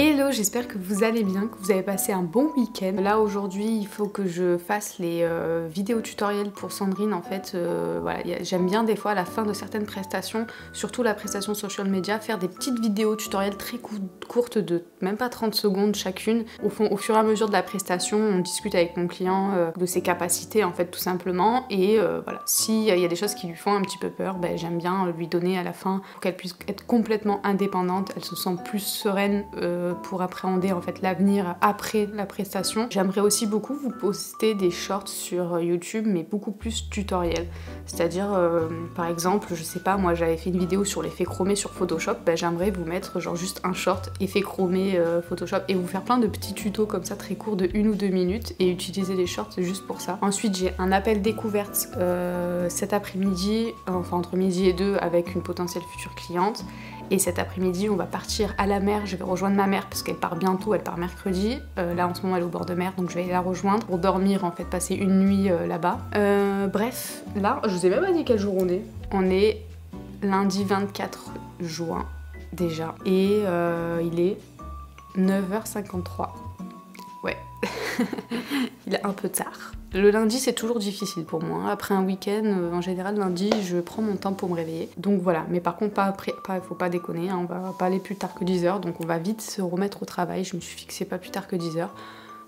Hello, j'espère que vous allez bien, que vous avez passé un bon week-end. Là aujourd'hui il faut que je fasse les vidéos tutoriels pour Sandrine en fait. Voilà, j'aime bien des fois à la fin de certaines prestations, surtout la prestation social media, faire des petites vidéos tutoriels très courtes de même pas 30 secondes chacune. Au fur et à mesure de la prestation, on discute avec mon client de ses capacités en fait tout simplement. Et voilà, s'il y a des choses qui lui font un petit peu peur, ben, j'aime bien lui donner à la fin pour qu'elle puisse être complètement indépendante, elle se sent plus sereine pour appréhender en fait l'avenir après la prestation. J'aimerais aussi beaucoup vous poster des shorts sur YouTube mais beaucoup plus tutoriels. C'est-à-dire par exemple, je sais pas, moi j'avais fait une vidéo sur l'effet chromé sur Photoshop, ben, j'aimerais vous mettre genre juste un short effet chromé Photoshop et vous faire plein de petits tutos comme ça très courts de 1 ou 2 minutes et utiliser les shorts juste pour ça. Ensuite j'ai un appel découverte cet après-midi, enfin entre midi et 2 avec une potentielle future cliente. Et cet après-midi, on va partir à la mer. Je vais rejoindre ma mère parce qu'elle part bientôt, elle part mercredi. Là, en ce moment, elle est au bord de mer, donc je vais aller la rejoindre pour dormir, en fait, passer une nuit là-bas. Bref, là, je vous ai même pas dit quel jour on est. On est lundi 24 juin, déjà. Et il est 9h53. Ouais, il est un peu tard. Le lundi c'est toujours difficile pour moi, après un week-end, en général lundi je prends mon temps pour me réveiller. Donc voilà, mais par contre faut pas déconner, hein, on va pas aller plus tard que 10h, donc on va vite se remettre au travail, je me suis fixé pas plus tard que 10h.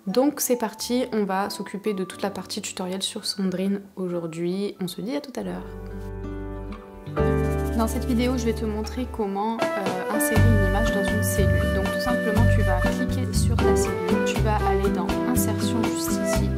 Donc c'est parti, on va s'occuper de toute la partie tutoriel sur Sandrine aujourd'hui, on se dit à tout à l'heure. Dans cette vidéo je vais te montrer comment insérer une image dans une cellule. Donc tout simplement tu vas cliquer sur ta cellule, tu vas aller dans insertion juste ici.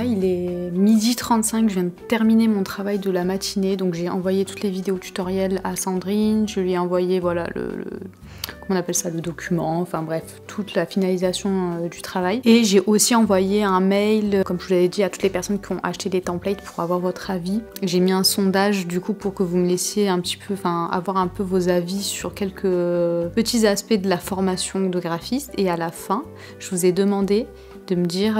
Il est midi 35, je viens de terminer mon travail de la matinée, donc j'ai envoyé toutes les vidéos tutoriels à Sandrine, je lui ai envoyé voilà comment on appelle ça, le document, enfin bref, toute la finalisation du travail. Et j'ai aussi envoyé un mail, comme je vous l'avais dit, à toutes les personnes qui ont acheté des templates pour avoir votre avis. J'ai mis un sondage du coup pour que vous me laissiez un petit peu, enfin avoir un peu vos avis sur quelques petits aspects de la formation de graphiste. Et à la fin, je vous ai demandé de me dire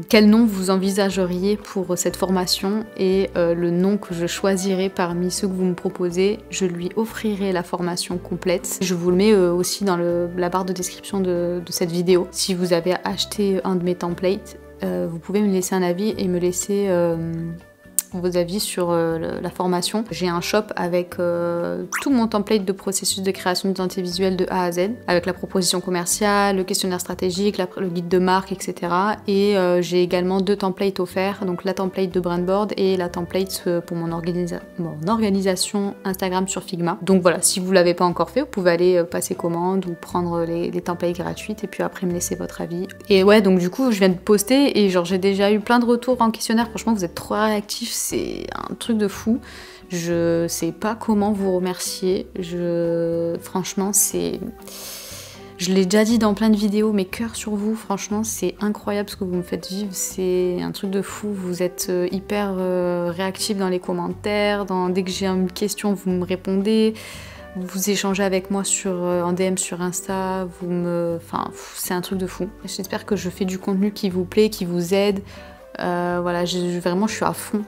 quel nom vous envisageriez pour cette formation et le nom que je choisirais parmi ceux que vous me proposez, je lui offrirai la formation complète. Je vous le mets aussi dans la barre de description de cette vidéo. Si vous avez acheté un de mes templates, vous pouvez me laisser un avis et me laisser vos avis sur la formation. J'ai un shop avec tout mon template de processus de création d'identité visuelle de A à Z, avec la proposition commerciale, le questionnaire stratégique, le guide de marque, etc. Et j'ai également 2 templates offerts, donc la template de Brandboard et la template pour mon organisation Instagram sur Figma. Donc voilà, si vous ne l'avez pas encore fait, vous pouvez aller passer commande ou prendre les templates gratuites et puis après me laisser votre avis. Et ouais, donc du coup, je viens de poster et genre j'ai déjà eu plein de retours en questionnaire. Franchement, vous êtes trop réactifs. C'est un truc de fou. Je sais pas comment vous remercier. Franchement, je l'ai déjà dit dans plein de vidéos, mais cœur sur vous, franchement, c'est incroyable ce que vous me faites vivre. C'est un truc de fou. Vous êtes hyper réactifs dans les commentaires. Dès que j'ai une question, vous me répondez. Vous échangez avec moi en DM sur Insta. Enfin, c'est un truc de fou. J'espère que je fais du contenu qui vous plaît, qui vous aide. Voilà, vraiment je suis à fond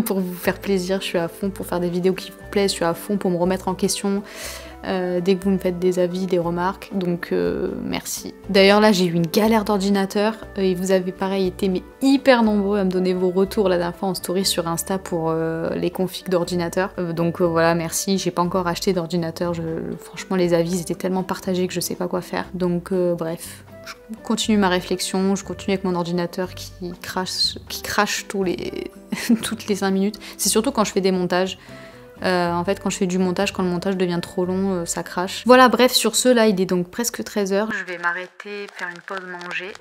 pour vous faire plaisir, je suis à fond pour faire des vidéos qui vous plaisent, je suis à fond pour me remettre en question dès que vous me faites des avis, des remarques, donc merci. D'ailleurs là j'ai eu une galère d'ordinateur et vous avez pareil été mais hyper nombreux à me donner vos retours la dernière fois en story sur Insta pour les configs d'ordinateur, donc voilà, merci. J'ai pas encore acheté d'ordinateur, franchement les avis étaient tellement partagés que je sais pas quoi faire, donc bref. Je continue ma réflexion, je continue avec mon ordinateur qui crache toutes les 5 minutes. C'est surtout quand je fais des montages. En fait, quand je fais du montage, quand le montage devient trop long, ça crache. Voilà, bref, sur ce, là, il est donc presque 13h. Je vais m'arrêter, faire une pause manger.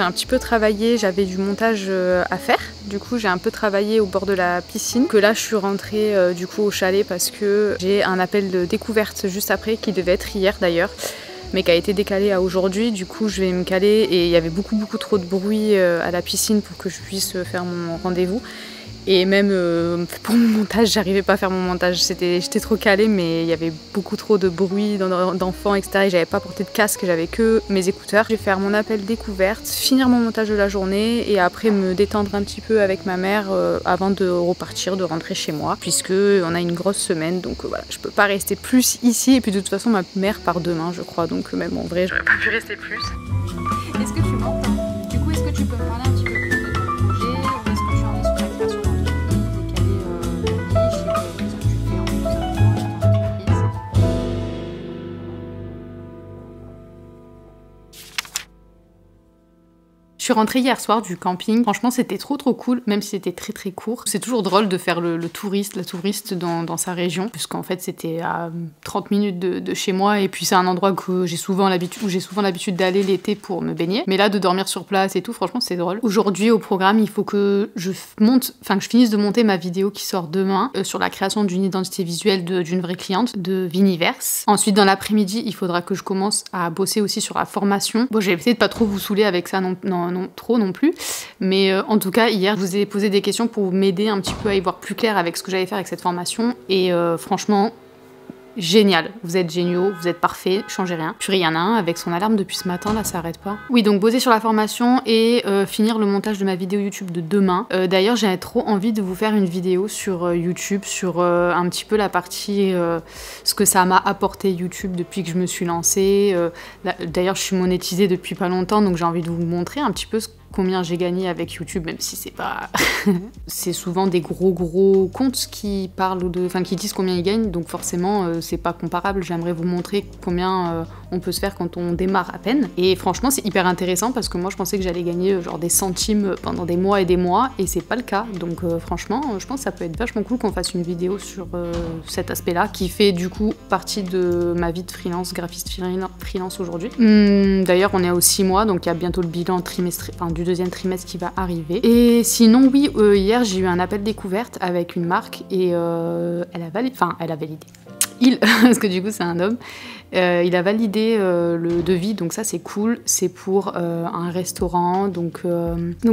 j'ai un petit peu travaillé, j'avais du montage à faire. Du coup j'ai un peu travaillé au bord de la piscine. Que là je suis rentrée du coup au chalet parce que j'ai un appel de découverte juste après qui devait être hier d'ailleurs, mais qui a été décalé à aujourd'hui. Du coup je vais me caler et il y avait beaucoup trop de bruit à la piscine pour que je puisse faire mon rendez-vous. Et même pour mon montage, j'arrivais pas à faire mon montage. J'étais trop calée, mais il y avait beaucoup trop de bruit d'enfants, etc. Et j'avais pas porté de casque, j'avais que mes écouteurs. Je vais faire mon appel découverte, finir mon montage de la journée et après me détendre un petit peu avec ma mère avant de repartir, de rentrer chez moi, puisque on a une grosse semaine. Donc voilà, je peux pas rester plus ici. Et puis de toute façon, ma mère part demain, je crois. Donc même en vrai, j'aurais pas pu rester plus. Est-ce que tu m'entends? Du coup, est-ce que tu peux me parler un petit peu plus de ton projet? Où est-ce que tu en es sur la création d'entreprise? Je suis rentrée hier soir du camping, franchement c'était trop cool, même si c'était très court. C'est toujours drôle de faire la touriste dans sa région, puisqu'en fait c'était à 30 minutes de chez moi, et puis c'est un endroit que j'ai souvent l'habitude d'aller l'été pour me baigner. Mais là de dormir sur place et tout, franchement c'est drôle. Aujourd'hui au programme, il faut que je finisse de monter ma vidéo qui sort demain sur la création d'une identité visuelle d'une vraie cliente de Viniverse. Ensuite dans l'après-midi, il faudra que je commence à bosser aussi sur la formation. Bon, j'ai essayé de pas trop vous saouler avec ça non plus, mais en tout cas hier je vous ai posé des questions pour m'aider un petit peu à y voir plus clair avec ce que j'allais faire avec cette formation, et franchement génial, vous êtes géniaux, vous êtes parfaits, changez rien. Puis il y en a un avec son alarme depuis ce matin, là ça arrête pas. Oui, donc bosser sur la formation et finir le montage de ma vidéo YouTube de demain. D'ailleurs j'avais trop envie de vous faire une vidéo sur YouTube, sur un petit peu la partie, ce que ça m'a apporté YouTube depuis que je me suis lancée. D'ailleurs je suis monétisée depuis pas longtemps, donc j'ai envie de vous montrer un petit peu combien j'ai gagné avec YouTube, même si c'est pas... c'est souvent des gros comptes qui parlent qui disent combien ils gagnent, donc forcément c'est pas comparable. J'aimerais vous montrer combien on peut se faire quand on démarre à peine. Et franchement c'est hyper intéressant parce que moi je pensais que j'allais gagner genre des centimes pendant des mois et c'est pas le cas. Donc franchement je pense que ça peut être vachement cool qu'on fasse une vidéo sur cet aspect là qui fait du coup partie de ma vie de freelance, graphiste freelance aujourd'hui. D'ailleurs on est aux 6 mois, donc il y a bientôt le bilan du deuxième trimestre qui va arriver. Et sinon oui, hier j'ai eu un appel découverte avec une marque et elle a validé, parce que du coup c'est un homme, il a validé le devis, donc ça c'est cool. C'est pour un restaurant, donc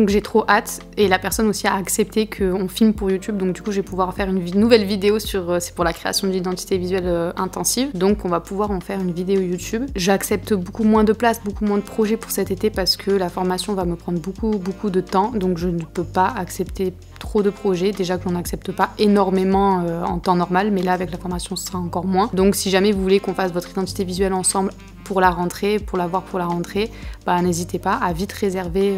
j'ai trop hâte, et la personne aussi a accepté qu'on filme pour YouTube, donc du coup je vais pouvoir faire une nouvelle vidéo c'est pour la création d'une identité visuelle intensive, donc on va pouvoir en faire une vidéo YouTube. J'accepte beaucoup moins de place, beaucoup moins de projets pour cet été parce que la formation va me prendre beaucoup de temps, donc je ne peux pas accepter trop de projets. Déjà que j'en accepte pas énormément en temps normal, mais là avec la formation ce sera encore moins. Donc si jamais vous voulez qu'on fasse votre identité visuelle ensemble pour la rentrée, pour la voir pour la rentrée, bah n'hésitez pas à vite réserver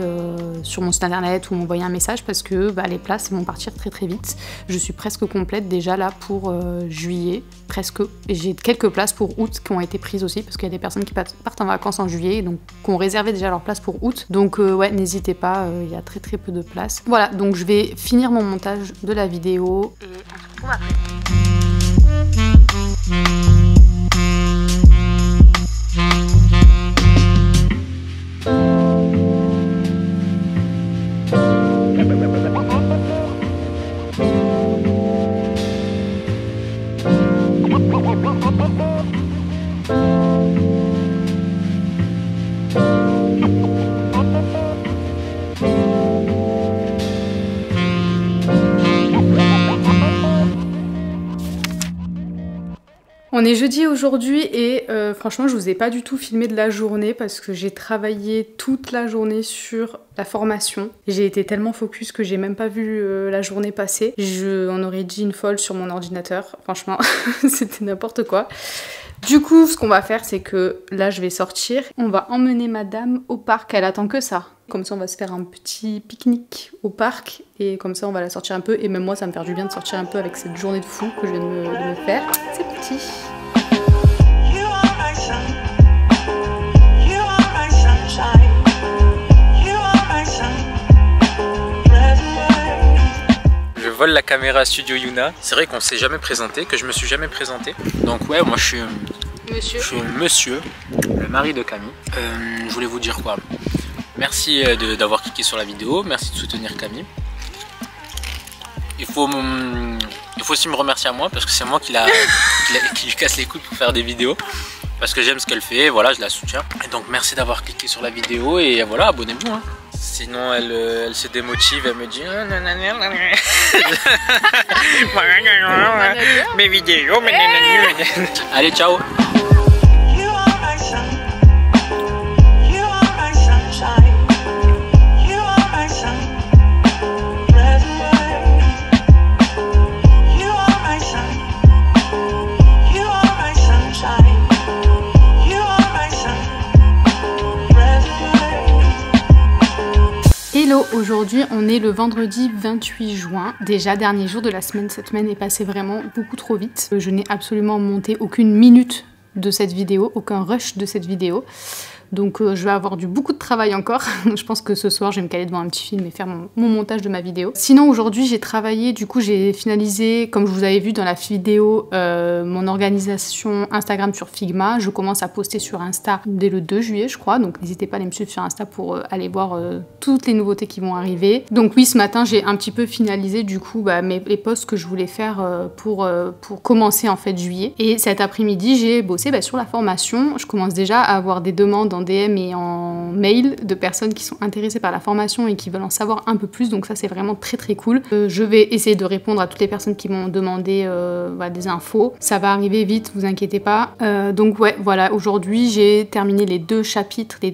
sur mon site internet ou m'envoyer un message parce que les places vont partir très vite. Je suis presque complète déjà là pour juillet, presque. J'ai quelques places pour août qui ont été prises aussi parce qu'il y a des personnes qui partent en vacances en juillet, donc qui ont réservé déjà leur place pour août. Donc ouais, n'hésitez pas, il y a très peu de places. Voilà, donc je vais finir mon montage de la vidéo et on se retrouve après. On est jeudi aujourd'hui et franchement je vous ai pas du tout filmé de la journée parce que j'ai travaillé toute la journée sur la formation. J'ai été tellement focus que j'ai même pas vu la journée passer. On aurait dit une folle sur mon ordinateur, franchement c'était n'importe quoi. Du coup ce qu'on va faire c'est que là je vais sortir, on va emmener madame au parc, elle attend que ça. Comme ça on va se faire un petit pique-nique au parc et comme ça on va la sortir un peu, et même moi ça me fait du bien de sortir un peu avec cette journée de fou que je viens de me faire. C'est parti. Je vole la caméra Studio Yuna. C'est vrai qu'on s'est jamais présenté, que je me suis jamais présenté. Donc ouais, moi je suis monsieur, le mari de Camille. Je voulais vous dire quoi? Merci d'avoir cliqué sur la vidéo, merci de soutenir Camille. Il faut aussi me remercier à moi parce que c'est moi qui lui casse les couilles pour faire des vidéos. Parce que j'aime ce qu'elle fait, voilà, je la soutiens. Et donc merci d'avoir cliqué sur la vidéo et voilà, abonnez-vous. Hein. Sinon elle se démotive, elle me dit mes vidéos. Allez, ciao. Hello, aujourd'hui on est le vendredi 28 juin, déjà dernier jour de la semaine. Cette semaine est passée vraiment beaucoup trop vite. Je n'ai absolument monté aucune minute de cette vidéo, aucun rush de cette vidéo. Donc je vais avoir beaucoup de travail encore. Je pense que ce soir je vais me caler devant un petit film et faire mon montage de ma vidéo. Sinon aujourd'hui j'ai travaillé, du coup j'ai finalisé, comme je vous avais vu dans la vidéo, mon organisation Instagram sur Figma. Je commence à poster sur Insta dès le 2 juillet je crois, donc n'hésitez pas à aller me suivre sur Insta pour aller voir toutes les nouveautés qui vont arriver. Donc oui, ce matin j'ai un petit peu finalisé du coup les posts que je voulais faire pour commencer en fait juillet. Et cet après-midi j'ai bossé sur la formation. Je commence déjà à avoir des demandes en DM et en mail de personnes qui sont intéressées par la formation et qui veulent en savoir un peu plus, donc ça c'est vraiment très très cool. Je vais essayer de répondre à toutes les personnes qui m'ont demandé des infos. Ça va arriver vite, vous inquiétez pas. Donc ouais, voilà, aujourd'hui j'ai terminé les deux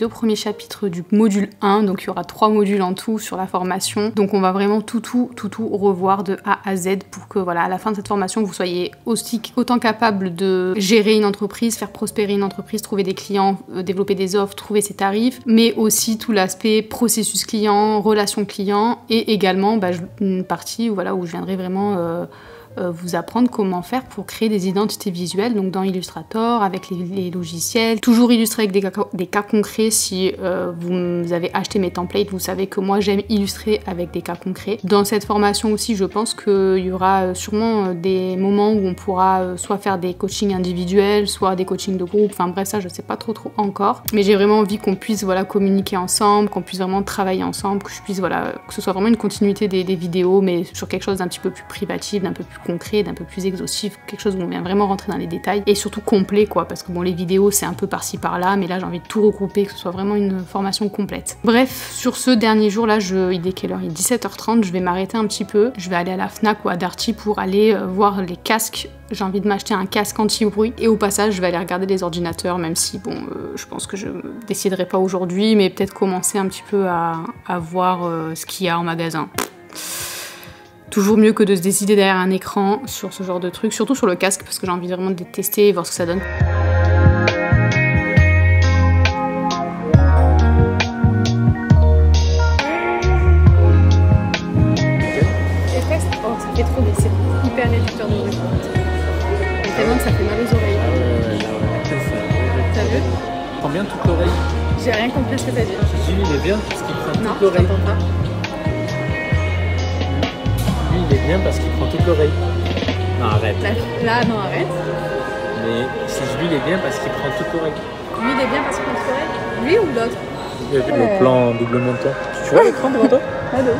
premiers chapitres du module 1, donc il y aura 3 modules en tout sur la formation. Donc on va vraiment tout revoir de A à Z pour que voilà, à la fin de cette formation vous soyez autant capable de gérer une entreprise, faire prospérer une entreprise, trouver des clients, développer des offres, trouver ses tarifs, mais aussi tout l'aspect processus client, relation client, et également une partie où je viendrai vraiment vous apprendre comment faire pour créer des identités visuelles, donc dans Illustrator, avec les logiciels, toujours illustrer avec des cas concrets. Si vous avez acheté mes templates, vous savez que moi j'aime illustrer avec des cas concrets. Dans cette formation aussi, je pense qu'il y aura sûrement des moments où on pourra soit faire des coachings individuels, soit des coachings de groupe, enfin bref, ça je sais pas trop encore, mais j'ai vraiment envie qu'on puisse communiquer ensemble, qu'on puisse vraiment travailler ensemble, que je puisse que ce soit vraiment une continuité des vidéos, mais sur quelque chose d'un petit peu plus privatif, d'un peu plus concret, d'un peu plus exhaustif, quelque chose où on vient vraiment rentrer dans les détails et surtout complet parce que les vidéos c'est un peu par-ci par-là, mais là j'ai envie de tout regrouper, que ce soit vraiment une formation complète. Bref, sur ce dernier jour là, il est quelle heure? Il est 17h30, je vais m'arrêter un petit peu, je vais aller à la Fnac ou à Darty pour aller voir les casques. J'ai envie de m'acheter un casque anti-bruit et au passage je vais aller regarder les ordinateurs, même si je pense que je ne déciderai pas aujourd'hui, mais peut-être commencer un petit peu à voir ce qu'il y a en magasin. Toujours mieux que de se décider derrière un écran sur ce genre de truc, surtout sur le casque parce que j'ai envie vraiment de les tester et voir ce que ça donne. Les tests, ça fait trop bien, c'est hyper réducteur de bruit. Tellement que ça fait mal aux oreilles. T'as vu? Prends bien toute l'oreille. J'ai rien compris à ce que t'as dit. Lui il est bien parce qu'il prend toute l'oreille. Lui il est bien parce qu'il prend toute l'oreille. Non, arrête. Là, non, arrête. Mais lui il est bien parce qu'il prend toute l'oreille. Lui il est bien parce qu'il prend toute l'oreille? Lui ou l'autre? Le plan double montant. Tu vois l'écran devant toi? Allô.